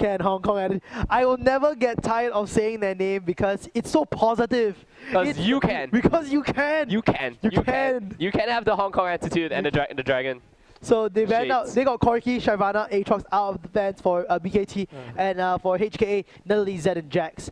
can, Hong Kong attitude. I will never get tired of saying their name because it's so positive. Because you can. Because you can. You can. You can. You can have the Hong Kong attitude and the dragon. So they went out. They got Corky, Shyvana, Aatrox out of the fence for BKT, and for HKA, Nutley, Zed, and Jax.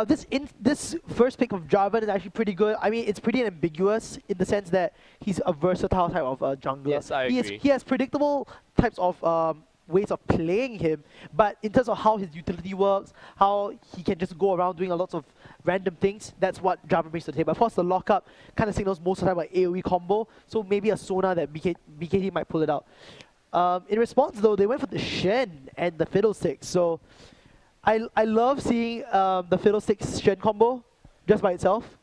This first pick of Jarvan is actually pretty good. I mean, it's pretty ambiguous in the sense that he's a versatile type of jungler. Yes, I agree. He has predictable types of ways of playing him, but in terms of how his utility works, how he can just go around doing a lot of random things, that's what Jarvan brings to the table. Of course, the lockup kind of signals most of the time like AoE combo, so maybe a Sona that BKT might pull it out. In response though, they went for the Shen and the Fiddlesticks, so I love seeing the Fiddlesticks Shen combo just by itself.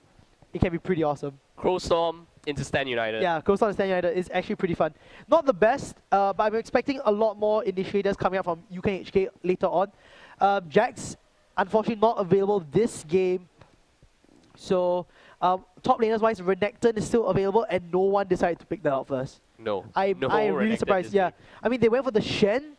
It can be pretty awesome. Crowstorm into Stan United. Yeah, Crowstorm and Stan United is actually pretty fun. Not the best, but I'm expecting a lot more initiators coming up from UK and HK later on. Jax, unfortunately not available this game. So, top laners wise, Renekton is still available and no one decided to pick that out first. No. I'm really surprised, yeah. I mean, they went for the Shen,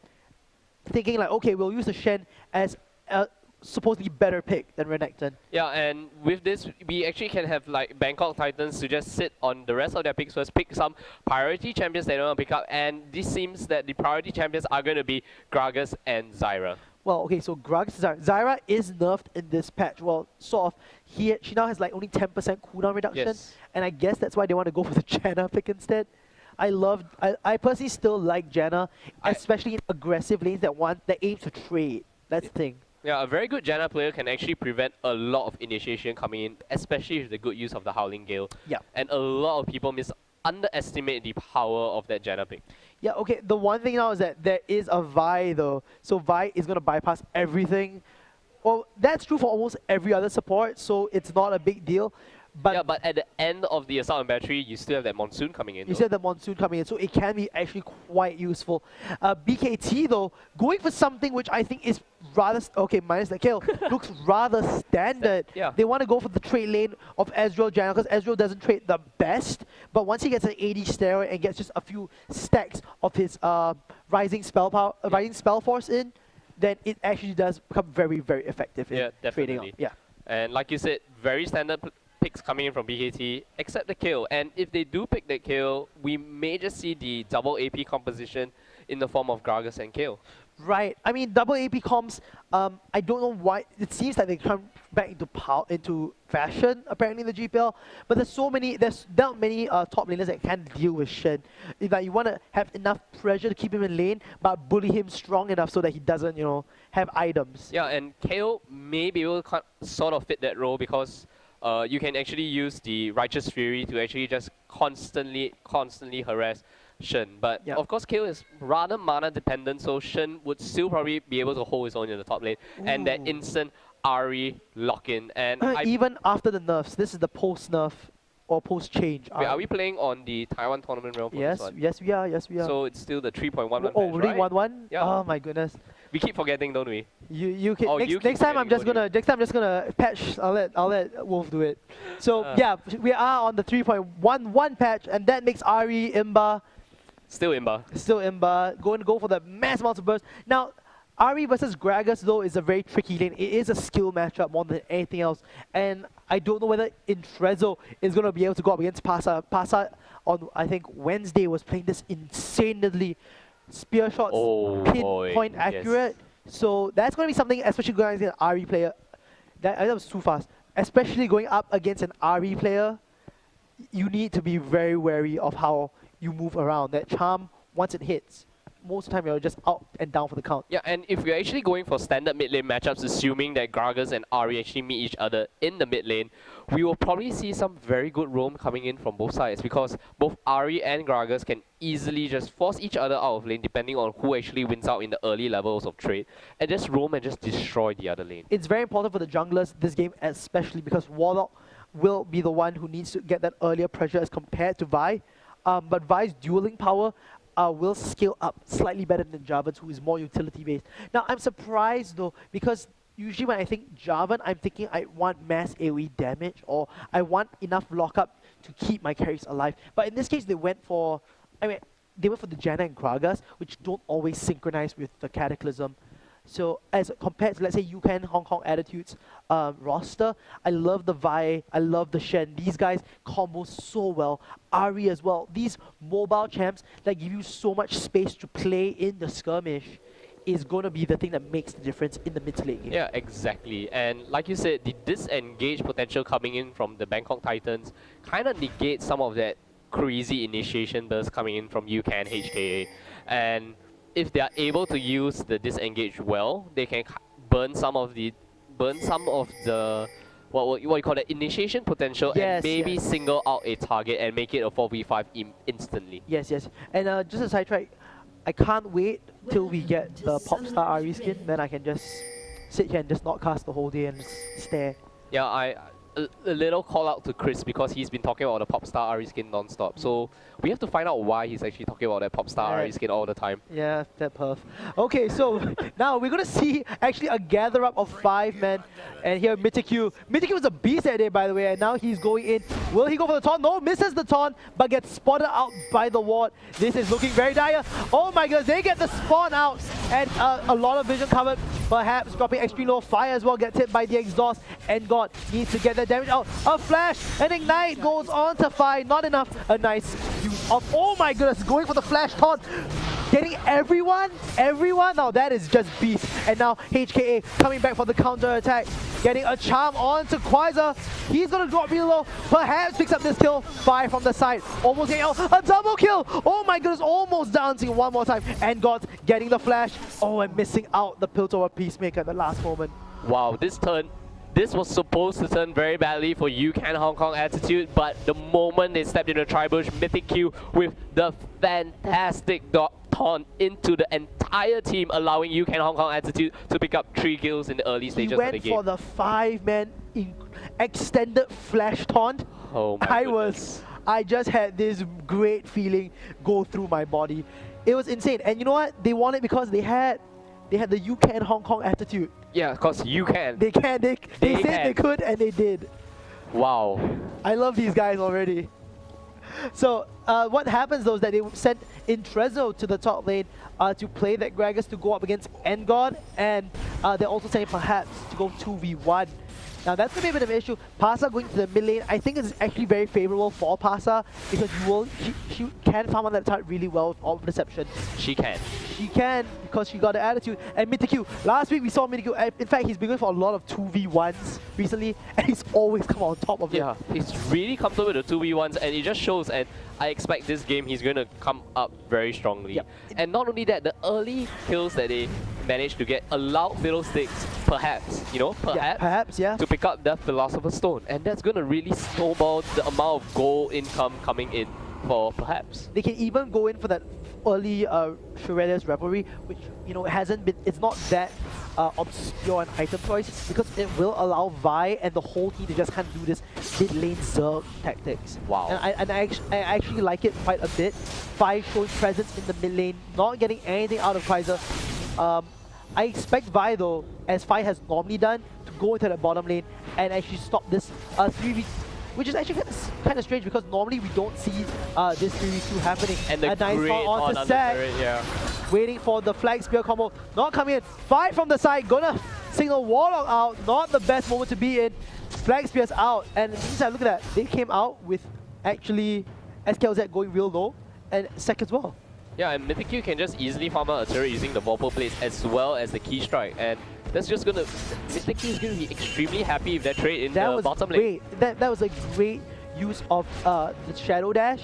thinking like, okay, we'll use the Shen as a supposedly better pick than Renekton. Yeah, and with this, we actually can have like Bangkok Titans to just sit on the rest of their picks first, pick some priority champions they don't want to pick up, and this seems that the priority champions are going to be Gragas and Zyra. Well, okay, so Gragas, Zyra is nerfed in this patch. Well, sort of. She now has like only 10% cooldown reduction, and I guess that's why they want to go for the Janna pick instead. I personally still like Janna, especially in aggressive lanes that aim to trade. That's the thing. Yeah, a very good Janna player can actually prevent a lot of initiation coming in, especially with the good use of the Howling Gale. Yeah. And a lot of people underestimate the power of that Janna pick. Yeah, okay, the one thing now is that there is a Vi though. So Vi is going to bypass everything. Well, that's true for almost every other support, so it's not a big deal. But yeah, but at the end of the Assault and Battery, you still have that Monsoon coming in. You said the Monsoon coming in, so it can be actually quite useful. BKT though, going for something which I think is rather, okay, minus the kill, looks rather standard. Yeah. They want to go for the trade lane of Ezreal Janna, because Ezreal doesn't trade the best, but once he gets an AD steroid and gets just a few stacks of his rising spell force in, then it actually does become very, very effective in trading out. Yeah. And like you said, very standard picks coming in from BKT, except the kill. And if they do pick that kill, we may just see the double AP composition in the form of Gragas and Kayle. Right. I mean, double AP comps, I don't know why. It seems like they come back into fashion, apparently, in the GPL. But there's not many top laners that can deal with Shen. If you want to have enough pressure to keep him in lane, but bully him strong enough so that he doesn't, have items. Yeah, and Kayle may be able to sort of fit that role because you can actually use the Righteous Fury to actually just constantly harass Shen. But of course, Kayle is rather mana dependent, so Shen would still probably be able to hold his own in the top lane. Ooh. And that instant Ahri lock-in. And even after the nerfs, this is the post-nerf or post-change. Wait, are we playing on the Taiwan tournament realm? Yes, yes we are. So it's still the 3.11 patch, really right? 1-1? Yeah. Oh my goodness. We keep forgetting, don't we? You can, next time I'm just gonna patch. I'll let Wolf do it. So yeah, we are on the 3.11 patch, and that makes Ahri Imba. Still Imba. Going to go for the mass amounts of burst. Now, Ahri versus Gragas though is a very tricky lane. It is a skill matchup more than anything else, and I don't know whether Intrezo is going to be able to go up against Pasa. Pasa on I think Wednesday was playing this insanely spear shots, pinpoint accurate. Yes. So that's going to be something, especially going against an Ahri player. That was too fast. Especially going up against an Ahri player, you need to be very wary of how you move around. That charm, once it hits, most of the time you're just out and down for the count. Yeah, and if we're actually going for standard mid lane matchups, assuming that Gragas and Ahri actually meet each other in the mid lane, we will probably see some very good roam coming in from both sides, because both Ahri and Gragas can easily just force each other out of lane depending on who actually wins out in the early levels of trade, and just roam and just destroy the other lane. It's very important for the junglers this game, especially because Warlock will be the one who needs to get that earlier pressure as compared to Vi. But Vi's dueling power will scale up slightly better than Jarvan's, who is more utility-based. Now, I'm surprised, though, because usually when I think Jarvan, I'm thinking I want mass AoE damage, or I want enough lockup to keep my carries alive. But in this case, they went for the Janna and Gragas, which don't always synchronize with the Cataclysm. So as compared to, let's say, UCAN Hong Kong Attitudes roster, I love the Vi, I love the Shen. These guys combo so well. Ari as well. These mobile champs that give you so much space to play in the skirmish is going to be the thing that makes the difference in the mid to late game. Yeah, exactly. And like you said, the disengage potential coming in from the Bangkok Titans kind of negates some of that crazy initiation burst coming in from UCAN HKA. And if they are able to use the disengage well, they can burn some of the what you call that initiation potential, and maybe single out a target and make it a 4v5 instantly. Yes. And just a sidetrack, I can't wait till we get the Popstar Ari skin, then I can just sit here and just not cast the whole day and stare. Yeah, a little call out to Chris because he's been talking about the Popstar Ari skin non-stop. So we have to find out why he's actually talking about that Popstar Ari skin all the time. Yeah, that perf. Okay, so now we're going to see actually a gather up of 5 men. And here Mythic-Q. Mythic-Q was a beast that day, by the way, and now he's going in. Will he go for the taunt? No, misses the taunt, but gets spotted out by the ward. This is looking very dire. Oh my goodness, they get the spawn out, and a lot of vision covered. Perhaps dropping extreme low fire as well, gets hit by the exhaust, and God needs to get that damage out. A flash, and Ignite goes on to Fi. Not enough. A nice use of, oh my goodness, going for the flash taunt. Getting everyone. Now that is just beast. And now HKA coming back for the counter attack. Getting a charm onto Quasar. He's gonna drop really low. Perhaps picks up this kill. 5 from the side. Almost getting out. A double kill. Oh my goodness, almost dancing one more time. And God getting the flash. Oh, and missing out the Piltover Peacemaker at the last moment. Wow, this was supposed to turn very badly for UCAN Hong Kong Attitude, but the moment they stepped into Tribush, Mythic-Q with the fantastic taunt into the entire team, allowing UCAN Hong Kong Attitude to pick up 3 kills in the early stages of the game. He went for the 5-man extended flash taunt. Oh my goodness. I just had this great feeling go through my body. It was insane. And you know what? They won it because they had the UCAN Hong Kong Attitude. Yeah, because you can. They can. They said they could, and they did. Wow. I love these guys already. So what happens though is that they sent Intrezo to the top lane to play that Gragas to go up against Engod, and they're also saying perhaps to go 2v1. Now that's going to be a bit of an issue. Pasa going to the mid lane, I think it's actually very favorable for Pasa because she can farm on that turret really well with Orb Perception. She can. She can because she got the attitude. And Mythic-Q, last week we saw Mythic-Q, in fact he's been going for a lot of 2v1s recently, and he's always come on top of it. Yeah, he's really comfortable with the 2v1s, and it just shows, and I expect this game he's going to come up very strongly. Yep. And not only that, the early kills that they managed to get allowed Fiddlesticks, perhaps, to pick up the Philosopher's Stone. And that's going to really snowball the amount of gold income coming in for perhaps. They can even go in for that early Shredder's Revelry, which, you know, it's not that obscure an item choice because it will allow Vi and the whole team to just kind of do this mid lane Zerg tactics. Wow. And I actually like it quite a bit. Vi showing presence in the mid lane, not getting anything out of Kaiser. I expect Vi though, as Vi has normally done, to go into the bottom lane and actually stop this 3v, which is actually kind of strange because normally we don't see this 3v2 happening. And the nice on to set, waiting for the flag spear combo, not coming in. Vi from the side, gonna signal Warlock out, not the best moment to be in. Flag spear's out, and inside, look at that, they came out with actually SKLZ going real low and Sec as well. Yeah, and Mythic-Q can just easily farm out a turret using the Vorpal Blades as well as the Key Strike, and that's just gonna... Mythic-Q is gonna be extremely happy with that trade in the bottom lane. That was a great use of the Shadow Dash,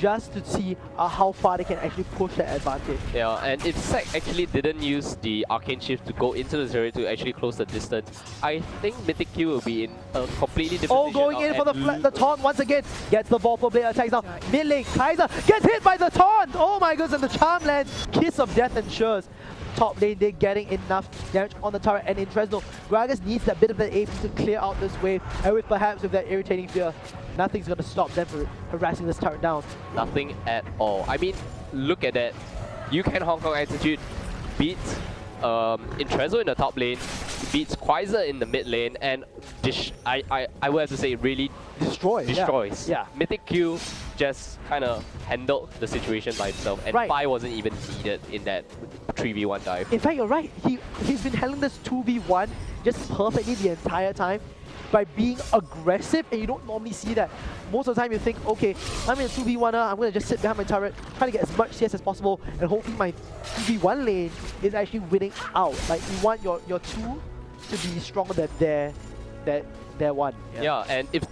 just to see how far they can actually push that advantage. Yeah, and if Sec actually didn't use the Arcane Shift to go into the turret to actually close the distance, I think Mythic-Q will be in a completely different position. Going in for the taunt once again. Gets the Vorpal Blade attacks now. Mid lane, Kaiser gets hit by the taunt! Oh my goodness, and the charm lands. Kiss of death ensures. Top lane, they're getting enough damage on the turret, and in Fresno, Gragas needs that bit of the AP to clear out this wave, and perhaps with that irritating fear, nothing's going to stop them from harassing this turret down. Nothing at all. I mean, look at that. UCAN Hong Kong Attitude beats Intrezo in the top lane, beats Quasar in the mid lane and I would have to say really destroys. Yeah. Mythic Q just kind of handled the situation by himself, and Phi wasn't even needed in that 3v1 dive. In fact, you're right. He's been handling this 2v1 just perfectly the entire time by being aggressive, and you don't normally see that. Most of the time you think, okay, I'm in a 2v1er, I'm going to just sit behind my turret, try to get as much CS as possible, and hopefully my 2v1 lane is actually winning out. Like, you want your 2 to be stronger than their 1. Yeah, and if,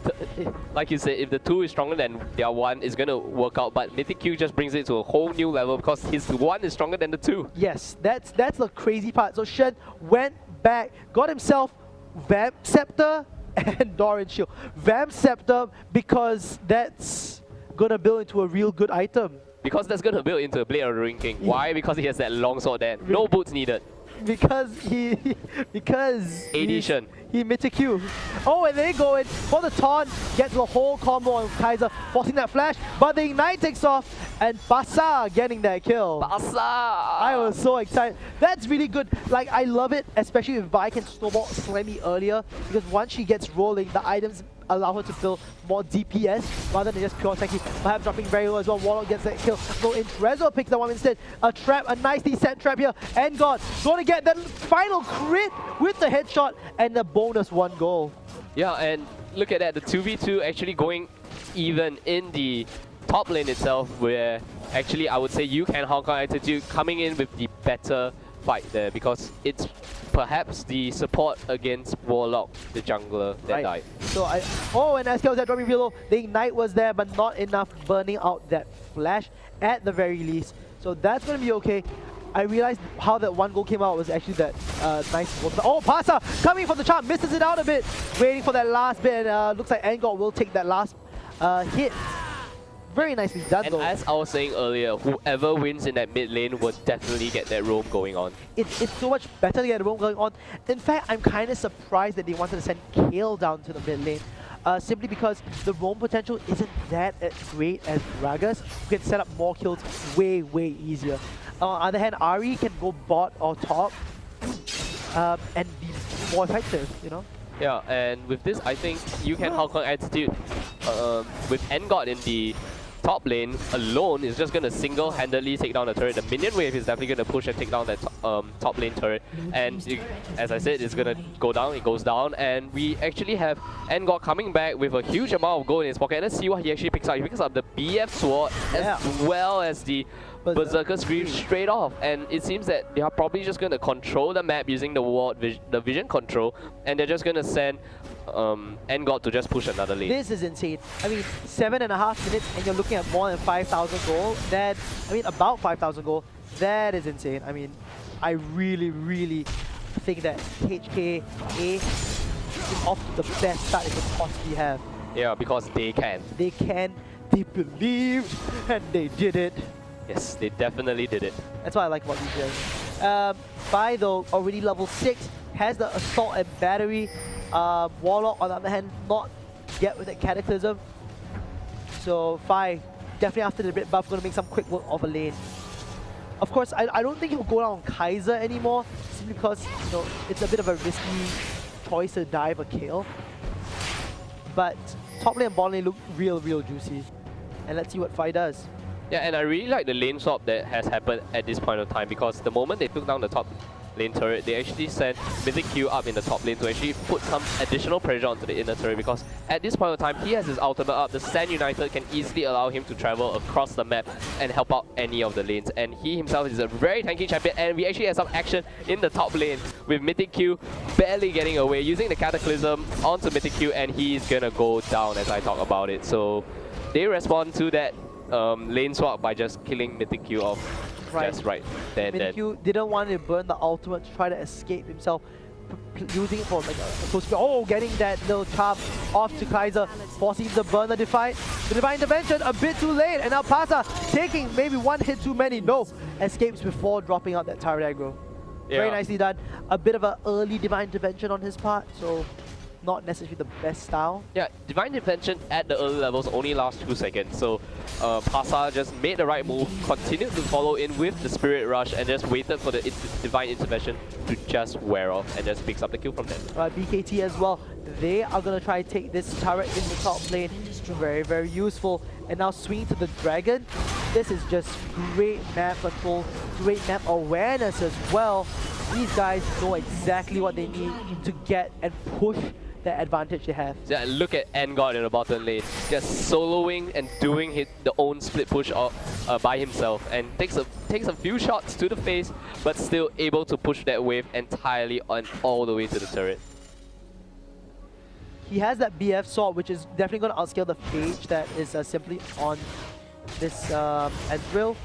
like you said, if the 2 is stronger than their 1, it's going to work out, but Mythic Q just brings it to a whole new level because his 1 is stronger than the 2. Yes, that's the crazy part. So Shen went back, got himself Vamp Scepter, and Doran Shield. Vamp Scepter because that's gonna build into a real good item. Because that's gonna build into a Blade of the Ring King. Why? Because he has that long sword there. No boots needed. Because Edition. He Mythic Q. Oh, and they go in for the taunt, gets the whole combo on Kaiser, forcing that flash, but the Ignite takes off, and Basa getting that kill. Basa! I was so excited. That's really good. Like, I love it, especially if Vi can snowball Slammy earlier, because once she gets rolling, the items allow her to build more DPS rather than just pure tanky. Perhaps dropping very low as well. Warlock gets that kill. No, Trezor picks that one instead. A trap, a nicely set trap here. And God, going to get that final crit with the headshot and the bonus 1 goal. Yeah, and look at that. The 2v2 actually going even in the top lane itself, where actually I would say you can Hong Kong Attitude coming in with the better fight there, because it's perhaps the support against Warlock, the jungler, that died. So and SK was there dropping real low. The Ignite was there, but not enough burning out that flash at the very least. So that's going to be okay. I realized how that 1 goal came out was actually that nice goal. Oh, Pasa coming for the charm, misses it out a bit, waiting for that last bit, and looks like Angor will take that last hit. Very nicely done, and though. As I was saying earlier, whoever wins in that mid lane will definitely get that roam going on. It's so much better to get a roam going on. In fact, I'm kind of surprised that they wanted to send Kale down to the mid lane. Simply because the roam potential isn't that great as Gragas, who can set up more kills way, way easier. On the other hand, Ahri can go bot or top and be more effective, you know? Yeah, and with this, I think you can Hong Kong Attitude with Engod in the top lane alone is just going to single-handedly take down the turret. The minion wave is definitely going to push and take down that top lane turret. And as I said, it's going to go down, it goes down. And we actually have Engod coming back with a huge amount of gold in his pocket. And let's see what he actually picks up. He picks up the BF Sword as well as the Berserker Scream straight off. And it seems that they are probably just going to control the map using the vision control. And they're just going to send Engod to just push another lane. This is insane. I mean, 7.5 minutes and you're looking at more than 5,000 gold. About 5,000 gold. That is insane. I mean, I really, really think that HKA is off to the best start it could possibly have. Yeah, because they can. They can, they believed, and they did it. Yes, they definitely did it. That's what I like about these guys. Phi, though, already level 6, has the Assault and Battery. Warlock, on the other hand, not yet with that Cataclysm. So Phi, definitely after the bit buff, going to make some quick work of a lane. Of course, I don't think he'll go down on Kaiser anymore, simply because it's a bit of a risky choice to dive a kill. But top lane and bottom lane look real juicy. And let's see what Phi does. Yeah, and I really like the lane swap that has happened at this point of time, because the moment they took down the top lane turret, they actually sent Mythic Q up in the top lane to actually put some additional pressure onto the inner turret, because at this point of time, he has his ultimate up. The Sand United can easily allow him to travel across the map and help out any of the lanes. And he himself is a very tanky champion, and we actually have some action in the top lane with Mythic Q barely getting away, using the Cataclysm onto Mythic Q, and he's gonna go down as I talk about it. So they respond to that lane swap by just killing Mythic Q off. Just right then. Mythic Q didn't want to burn the ultimate to try to escape himself, using it for like a close speed. Oh, getting that little charm off to Kaiser, forcing him to burn the Divine Intervention a bit too late, and now Pasa taking maybe one hit too many. No, escapes before dropping out that turret aggro. Yeah. Very nicely done. A bit of an early Divine Intervention on his part, so not necessarily the best style. Yeah, Divine Intervention at the early levels only lasts 2 seconds, so Pasa just made the right move, continued to follow in with the Spirit Rush, and just waited for the Divine Intervention to just wear off, and just picks up the kill from there. BKT as well, they are going to try to take this turret in the top lane. Very, very useful. And now swing to the Dragon. This is just great map control, great map awareness as well. These guys know exactly what they need to get and push the advantage they have. Yeah, look at Engard in the bottom lane, just soloing and doing the own split push by himself, and takes a few shots to the face, but still able to push that wave entirely on all the way to the turret. He has that BF sword, which is definitely going to outscale the phage that is simply on this Ezreal.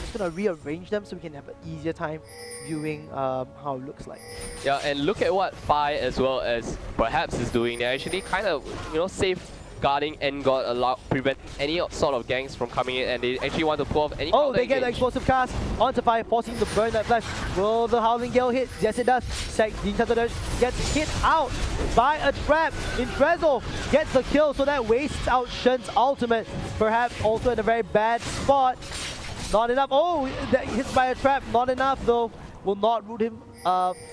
Just going to rearrange them so we can have an easier time viewing how it looks like. Yeah, and look at what Phi as well as perhaps is doing. They're actually kind of, safeguarding Engard, prevent any sort of ganks from coming in, and they actually want to pull off any. Oh, they get the explosive cast onto Phi, forcing to burn that flash. Will the Howling Gale hit? Yes, it does. Gets hit out by a trap. Intrezzo gets the kill, so that wastes out Shen's ultimate. Perhaps also in a very bad spot. Not enough. Oh, that hits by a trap. Not enough though. Will not root him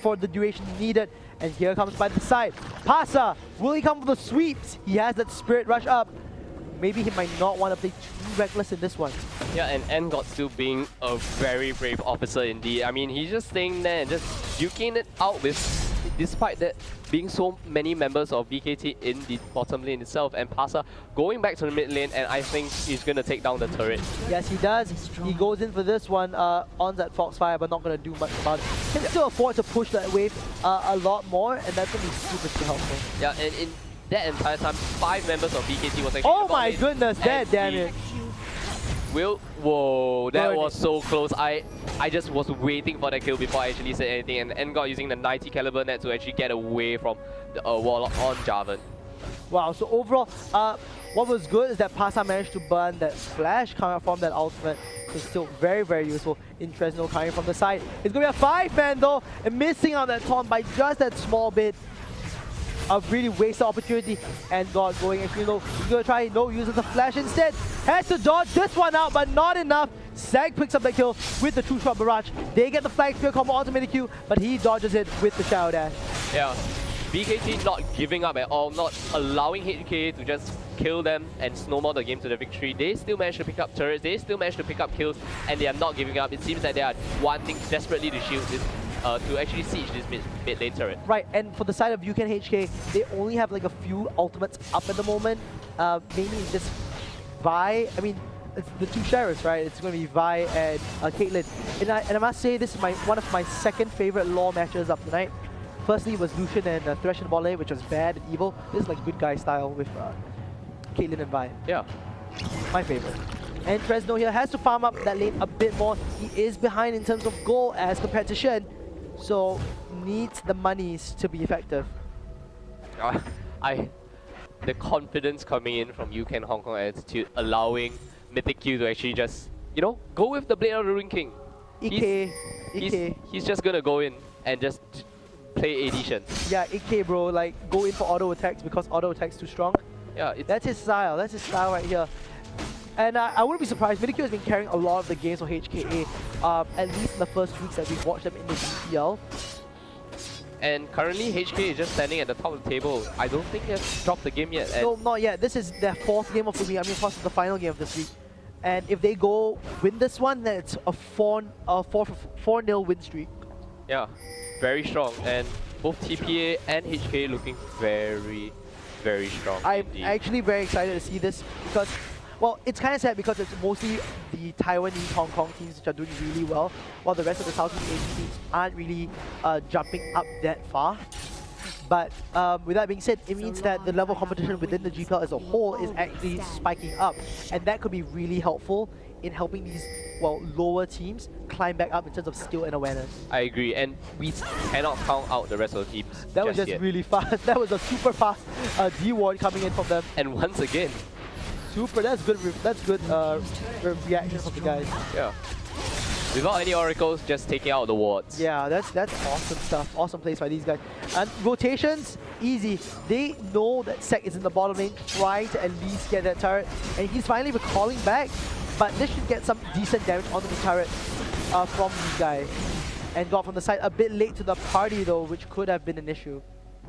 for the duration needed. And here comes by the side. Pasa, will he come for the sweeps? He has that Spirit Rush up. Maybe he might not want to play too reckless in this one. Yeah, and Engard still being a very brave officer indeed. I mean, he's just staying there and just duking it out with, despite that being so many members of BKT in the bottom lane itself, and Pasa going back to the mid lane, and I think he's going to take down the turret. Yes, he does. He goes in for this one on that Foxfire, but not going to do much about it. Can still afford to push that wave a lot more, and that's going to be super helpful. Yeah, and in that entire time, 5 members of BKT was actually. Oh my goodness, that damage. Whoa, that was so close. I just was waiting for that kill before I actually said anything, and Engard using the 90 caliber net to actually get away from the Warlock on Jarvan. Wow, so overall, what was good is that Pasa managed to burn that flash coming from that ultimate. So still very, very useful. Intrezzo coming from the side. It's going to be a 5-man though, and missing out that taunt by just that small bit. A really wasted opportunity, and God going, if he's going to try using the flash instead. Has to dodge this one out, but not enough. Zag picks up the kill with the 2-shot barrage. They get the flag spear combo automated Q, but he dodges it with the Shadow Dash. Yeah, BKT not giving up at all, not allowing HK to just kill them and snowball the game to the victory. They still manage to pick up turrets, they still manage to pick up kills, and they are not giving up. It seems that they are wanting desperately to shield this, to actually siege this mid lane turret. Right, and for the side of UCAN HK, they only have like a few ultimates up at the moment. Mainly just Vi, I mean, it's the 2 sheriffs, right? It's going to be Vi and Caitlyn. And I must say, this is one of my second favorite lore matches up tonight. Firstly was Lucian and Thresh and Volley, which was bad and evil. This is like good guy style with Caitlyn and Vi. Yeah. My favorite. And Trezno here has to farm up that lane a bit more. He is behind in terms of goal as compared to Shen, so needs the monies to be effective. The confidence coming in from UCAN Hong Kong Attitude, allowing Mythic Q to actually just, go with the Blade of the Ring King. He's just gonna go in and just play AD Shen. Yeah, AK bro, like go in for auto attacks because auto attacks too strong. Yeah, that's his style. That's his style right here. And I wouldn't be surprised. Mythic Q has been carrying a lot of the games for HKA, at least in the first weeks that we've watched them in the GPL. And currently, HK is just standing at the top of the table. I don't think they have dropped the game yet. No, not yet. This is their 4th game of the week. I mean, plus the final game of this week. And if they win this one, then it's a 4-0 win streak. Yeah, very strong. And both TPA and HK looking very, very strong. I'm indeed. actually very excited to see this because, well, it's kind of sad because it's mostly the Taiwanese Hong Kong teams which are doing really well, while the rest of the Southeast Asian teams aren't really jumping up that far. But with that being said, it means that the level of competition within the GPL as a whole is actually spiking up, and that could be really helpful in helping these, well, lower teams climb back up in terms of skill and awareness. I agree, and we cannot count out the rest of the teams. That was just really fast. That was a super fast D-ward coming in from them. And once again, super. That's good. That's good reaction from the guys. Yeah. Without any oracles, just taking out the wards. Yeah, that's awesome stuff. Awesome plays by these guys. And rotations, easy. They know that Sek is in the bottom lane, trying to at least get that turret. And he's finally recalling back. But this should get some decent damage onto the turret from these guys. And got from the side a bit late to the party though, which could have been an issue.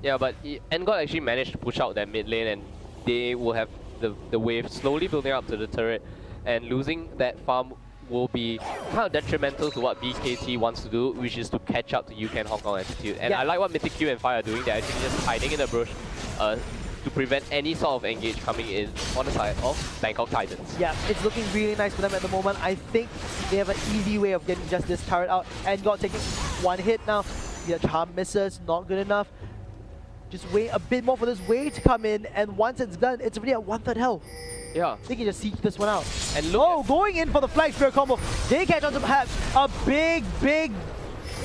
Yeah, but Engod actually managed to push out that mid lane, and they will have the wave slowly building up to the turret. And losing that farm will be kind of detrimental to what BKT wants to do, which is to catch up to UCAN Hong Kong attitude. And I like what Mythic Q and Fire are doing. They're actually just hiding in the bush to prevent any sort of engage coming in on the side of Bangkok Titans. Yeah, it's looking really nice for them at the moment. I think they have an easy way of getting just this turret out. And got taking one hit now. The charm misses, not good enough. Just wait a bit more for this wave to come in, and once it's done, it's already at 1/3 health. Yeah. They can just siege this one out. And look going in for the Flag Spear combo. They catch on to perhaps a big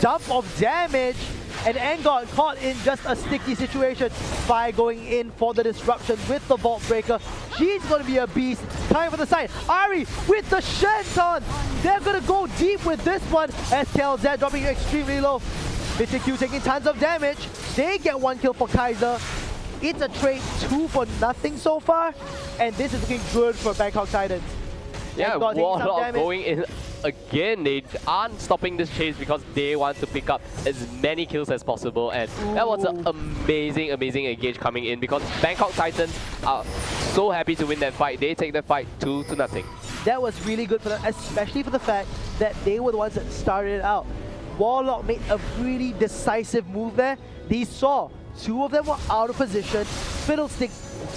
dump of damage. And Engod caught in just a sticky situation by going in for the disruption with the Vault Breaker. She's going to be a beast. Coming for the side. Ari with the Shenton. They're going to go deep with this one. SKLZ dropping extremely low. Mythic Q taking tons of damage. They get one kill for Kaiser. It's a trade 2 for nothing so far. And this is looking good for Bangkok Titans. Yeah, Warlock going in again. They aren't stopping this chase because they want to pick up as many kills as possible. And that was an amazing engage coming in because Bangkok Titans are so happy to win that fight. They take that fight 2-0. That was really good for them, especially for the fact that they were the ones that started it out. Warlock made a really decisive move there. They saw two of them were out of position. Fiddlestick,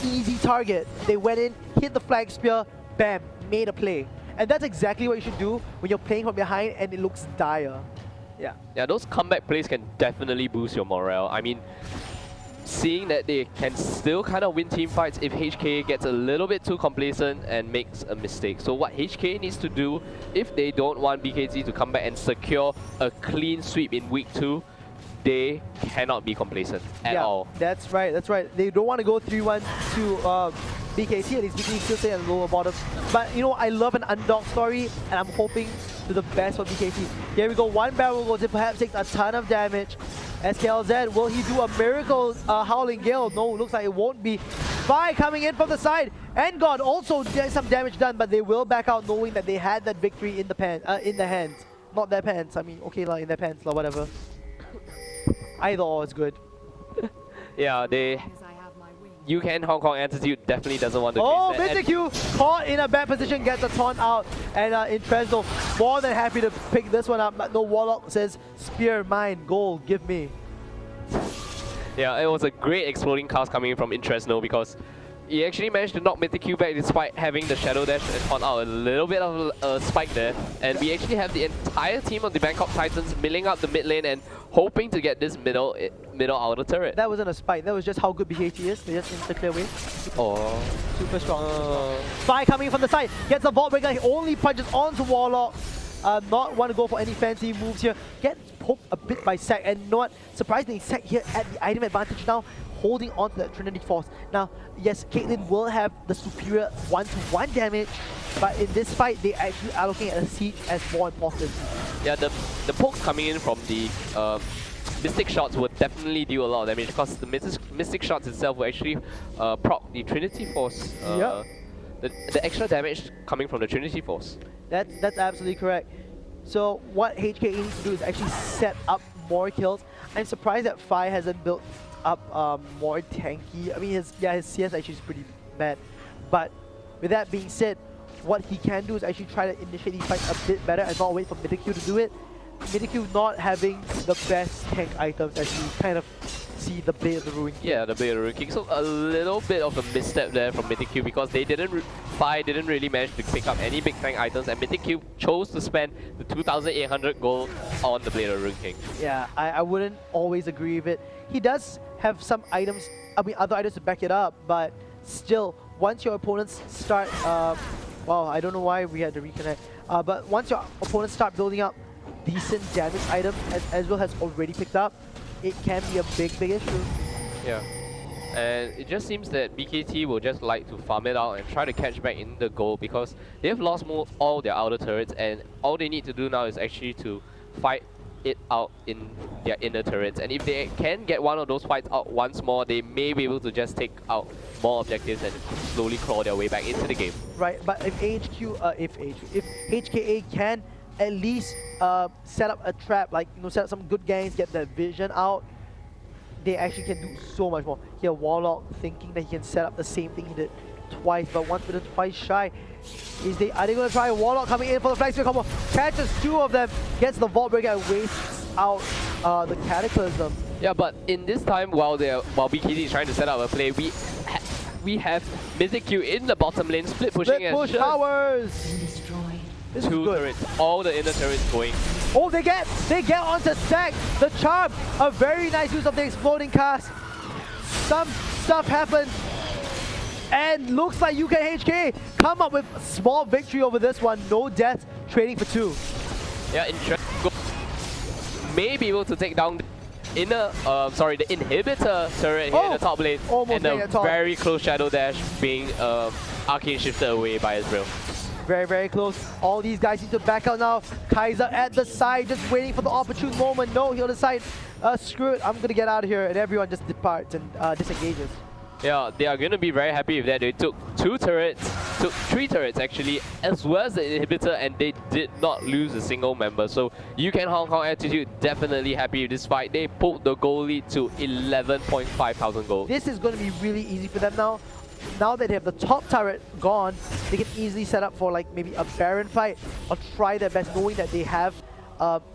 easy target. They went in, hit the Flag Spear, bam, made a play. And that's exactly what you should do when you're playing from behind and it looks dire. Yeah. Yeah, those comeback plays can definitely boost your morale. I mean, seeing that they can still kind of win team fights if HK gets a little bit too complacent and makes a mistake. So what HK needs to do, if they don't want BKT to come back and secure a clean sweep in week 2, they cannot be complacent at all. That's right, that's right. They don't want to go 3-1 to BKT, at least BKT still stay at the lower bottom. But you know, I love an underdog story, and I'm hoping for the best for BKT. Here we go, one barrel goes in, perhaps takes a ton of damage. SKLZ, will he do a miracle Howling Gale? No, looks like it won't be. Spy coming in from the side. Engod also gets some damage done, but they will back out knowing that they had that victory in the in their hands. Not their pants, I mean, okay, in their pants, whatever. Either or is good. Yeah, UCAN Hong Kong attitude definitely doesn't want to Oh, Mythic Q caught in a bad position, gets a taunt out, and in Trezzo, more than happy to pick this one up, but no, Warlock says, spear mine, gold, give me. Yeah, it was a great exploding cast coming in from Intresno because he actually managed to knock Mythic Q back despite having the Shadow Dash and taunt out a little bit of a spike there. And we actually have the entire team of the Bangkok Titans milling up the mid lane and hoping to get this middle outer turret. That wasn't a spike, that was just how good BKT is. They just insta-clear away. Oh. Super strong. Spy coming from the side, gets the Vault Breaker, he only punches onto Warlock. Not want to go for any fancy moves here. Gets poked a bit by Sek, and you know what? Surprisingly, Sek here at the item advantage now, holding on to that Trinity Force. Now, yes, Caitlyn will have the superior 1-to-1 damage, but in this fight, they actually are looking at a siege as more important. Yeah, the pokes coming in from the Mystic Shots will definitely deal a lot of damage because the Mystic Shots itself will actually proc the Trinity Force. The extra damage coming from the Trinity Force. That's absolutely correct. So what HK needs to do is actually set up more kills. I'm surprised that Phi hasn't built up more tanky. I mean, his CS actually is pretty bad. But with that being said, what he can do is actually try to initiate these fights a bit better and not wait for Mythic Q to do it. Mythic Q not having the best tank items as you kind of see the Blade of the Ruin King. Yeah, the Blade of the Ruin King. So a little bit of a misstep there from Mythic Q because they Phi didn't really manage to pick up any big tank items, and Mythic Q chose to spend the 2,800 gold on the Blade of the Ruin King. Yeah, I wouldn't always agree with it. He does have some items, I mean other items to back it up, but still, once your opponents start, well, I don't know why we had to reconnect, but once your opponents start building up decent damage items, as Ezreal has already picked up, it can be a big issue. Yeah. And it just seems that BKT will just like to farm it out and try to catch back in the goal because they've lost all their outer turrets, and all they need to do now is actually to fight it out in their inner turrets. And if they can get one of those fights out once more, they may be able to just take out more objectives and slowly crawl their way back into the game. Right, but if if HKA can at least set up a trap, like set up some good gangs, get that vision out, they actually can do so much more. Here, Warlock thinking that he can set up the same thing he did twice, but once bitten, twice shy. Are they going to try? Warlock coming in for the flag spin combo, catches two of them, gets the Vault Breaker and wastes out the Cataclysm. Yeah, but in this time, while BKT is trying to set up a play, we have Mythic Q in the bottom lane, split pushing Split push towers. This two turrets, all the inner turrets going. Oh, they get onto stack. The charm, a very nice use of the exploding cast. Some stuff happens, and looks like UKHK come up with a small victory over this one. No death, trading for two. Yeah, may be able to take down the the inhibitor turret here in the top lane, and a very close shadow dash being arcane shifted away by Ezreal. Very, very close. All these guys need to back out now. Kaiser at the side, just waiting for the opportune moment. No, he'll decide, screw it, I'm gonna get out of here, and everyone just departs and disengages. Yeah, they are gonna be very happy with that. They took three turrets actually, as well as the inhibitor, and they did not lose a single member. So UCAN Hong Kong Attitude definitely happy with this fight. They pulled the goal lead to 11.5 thousand gold. This is gonna be really easy for them now. Now that they have the top turret gone, they can easily set up for like maybe a Baron fight or try their best, knowing that they have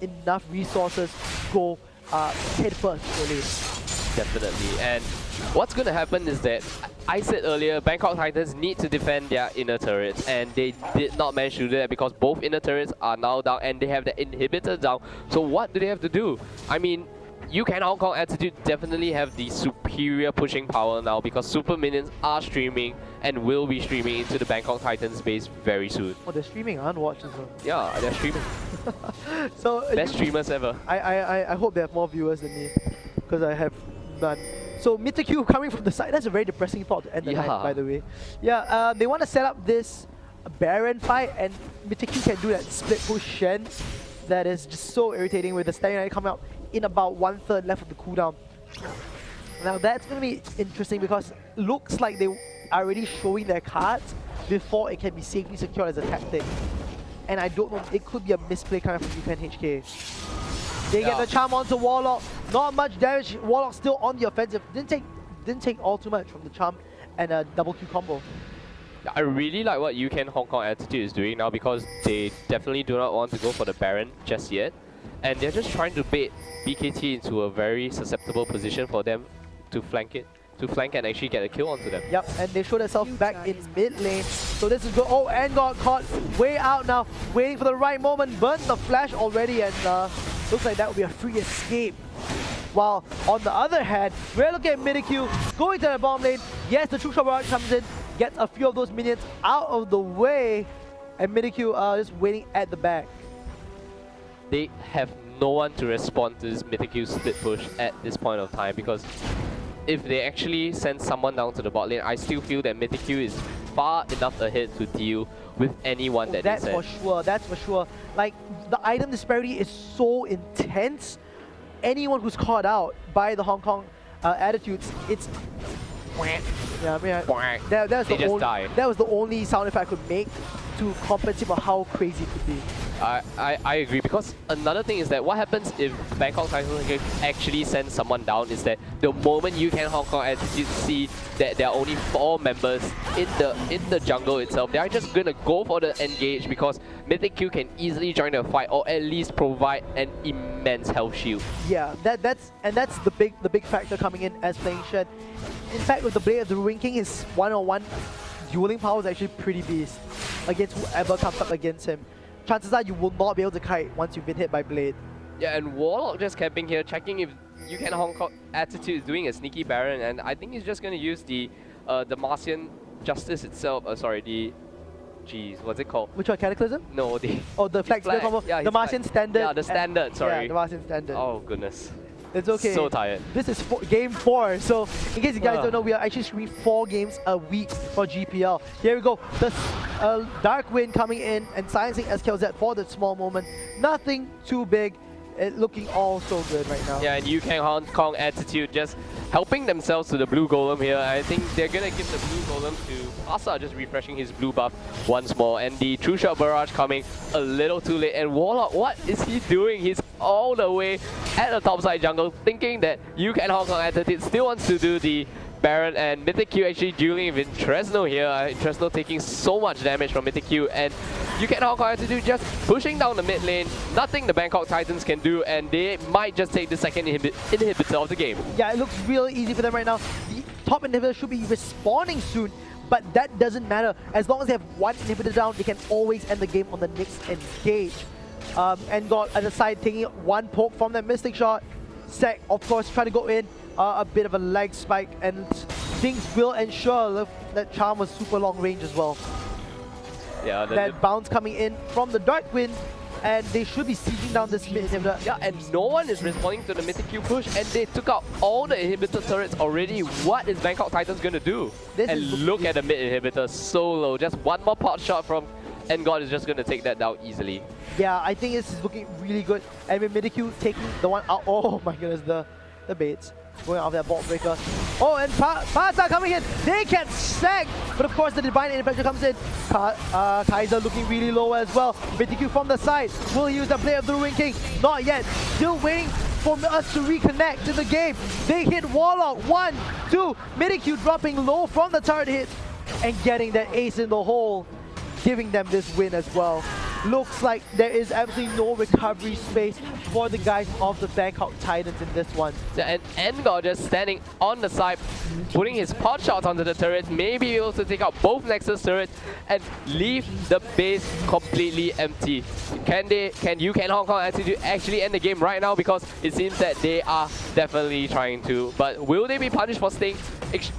enough resources to go head first, really. Definitely. And what's going to happen is that I said earlier, Bangkok Titans need to defend their inner turrets, and they did not manage to do that because both inner turrets are now down and they have the inhibitor down. So what do they have to do? I mean, UCAN Hong Kong Attitude definitely have the superior pushing power now because Super Minions are streaming and will be streaming into the Bangkok Titans base very soon. Oh, they're streaming Unwatch as well. Yeah, they're streaming. So best streamers ever. I hope they have more viewers than me, because I have none. So Mythic Q coming from the side, that's a very depressing thought to end the night, by the way. Yeah, they want to set up this Baron fight, and Mythic Q can do that split push Shen. That is just so irritating with the Stagger Knight coming out in about 1/3 left of the cooldown. Now that's going to be interesting because looks like they are already showing their cards before it can be safely secured as a tactic. And I don't know, it could be a misplay coming from UCAN HK. They get the charm onto Warlock, not much damage. Warlock still on the offensive. Didn't take all too much from the charm and a double Q combo. I really like what UCAN Hong Kong Attitude is doing now because they definitely do not want to go for the Baron just yet. And they're just trying to bait BKT into a very susceptible position for them to flank and actually get a kill onto them. Yep, and they show themselves back in mid lane. So this is good. Oh, and got caught way out now, waiting for the right moment. Burnt the flash already, and looks like that would be a free escape. While on the other hand, we're looking at Mythic Q going to the bottom lane. Yes, the True Shot Barrage comes in, gets a few of those minions out of the way, and Mythic Q just waiting at the back. They have no one to respond to this Mythic Q split push at this point of time because if they actually send someone down to the bot lane, I still feel that Mythic Q is far enough ahead to deal with anyone that that's is for sure, that's for sure. Like, the item disparity is so intense. Anyone who's caught out by the Hong Kong attitudes, it's... Yeah, I mean, that was the only sound effect I could make to compensate for how crazy it could be. I agree, because another thing is that what happens if Bangkok Titans actually send someone down is that the moment UCAN Hong Kong Attitude see that there are only 4 members in the jungle itself, they are just gonna go for the engage because Mythic Q can easily join the fight or at least provide an immense health shield. Yeah, that's the big factor coming in as playing Shen. In fact, with the Blade of the Ruin King, his one-on-one dueling power is actually pretty beast against whoever comes up against him. Chances are you will not be able to kite once you've been hit by Blade. Yeah, and Warlock just camping here, checking if UCAN Hong Kong Attitude is doing a sneaky Baron, and I think he's just going to use the Martian Justice itself. Jeez, what's it called? Which one, Cataclysm? No, the flag spell combo. Yeah, the Martian Standard. Yeah, the Standard, sorry. Yeah, the Martian Standard. Oh, goodness. It's okay. So tired. This is game 4. So in case you guys don't know, we are actually streaming 4 games a week for GPL. Here we go. The Dark Wind coming in and silencing SKLZ for the small moment. Nothing too big. It looking all so good right now. Yeah, and UK Hong Kong attitude just helping themselves to the blue golem here. I think they're gonna give the blue golem to Asa, just refreshing his blue buff once more. And the true shot barrage coming a little too late. And Warlock, what is he doing? He's all the way at the top side jungle, thinking that UK Hong Kong attitude still wants to do the Baron, and Mythic Q actually dueling with Tresno here. Tresno taking so much damage from Mythic Q, and you can Hong Kong attitude just pushing down the mid lane. Nothing the Bangkok Titans can do, and they might just take the second inhibitor of the game. Yeah, it looks really easy for them right now. The top inhibitor should be respawning soon, but that doesn't matter. As long as they have one inhibitor down, they can always end the game on the next engage. And got at the side taking one poke from that Mystic Shot. Sec, of course, trying to go in. A bit of a leg spike, and things will ensure that Charm was super long range as well. Yeah, that bounce coming in from the Dark Wind, and they should be sieging down this mid inhibitor. Yeah, and no one is responding to the Mythic Q push, and they took out all the inhibitor turrets already. What is Bangkok Titans gonna do? And look at the mid inhibitor, so low. Just one more pot shot from God is just gonna take that down easily. Yeah, I think this is looking really good. And with Mythic Q taking the one out, oh my goodness, the baits. Going out of that Bolt Breaker. Oh, and Pasa coming in. They can sack. But of course, the Divine Intervention comes in. Kaiser looking really low as well. Mythic Q from the side. Will use the play of the Ruin King. Not yet. Still waiting for us to reconnect to the game. They hit Warlock. 1, 2. Mythic Q dropping low from the turret hit. And getting that ace in the hole. Giving them this win as well. Looks like there is absolutely no recovery space for the guys of the Bangkok Titans in this one. Yeah, and Engor just standing on the side, putting his pot shots onto the turret, maybe able to take out both Nexus turrets and leave the base completely empty. Can UK Hong Kong actually end the game right now? Because it seems that they are definitely trying to. But will they be punished for staying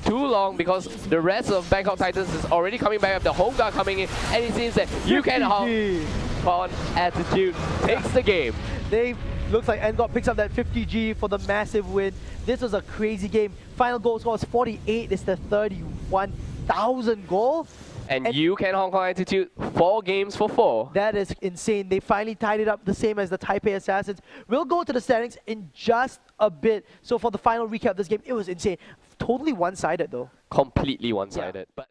too long? Because the rest of Bangkok Titans is already coming back up, the home guard coming in, and it seems that UK Hong Kong attitude takes the game. Looks like Engor picks up that 50G for the massive win. This was a crazy game. Final goal score was 48. It's the 31,000 goal. And UK Hong Kong attitude, 4 games for 4. That is insane. They finally tied it up the same as the Taipei Assassins. We'll go to the standings in just a bit. So for the final recap of this game, it was insane. Totally one-sided though. Completely one-sided. Yeah. But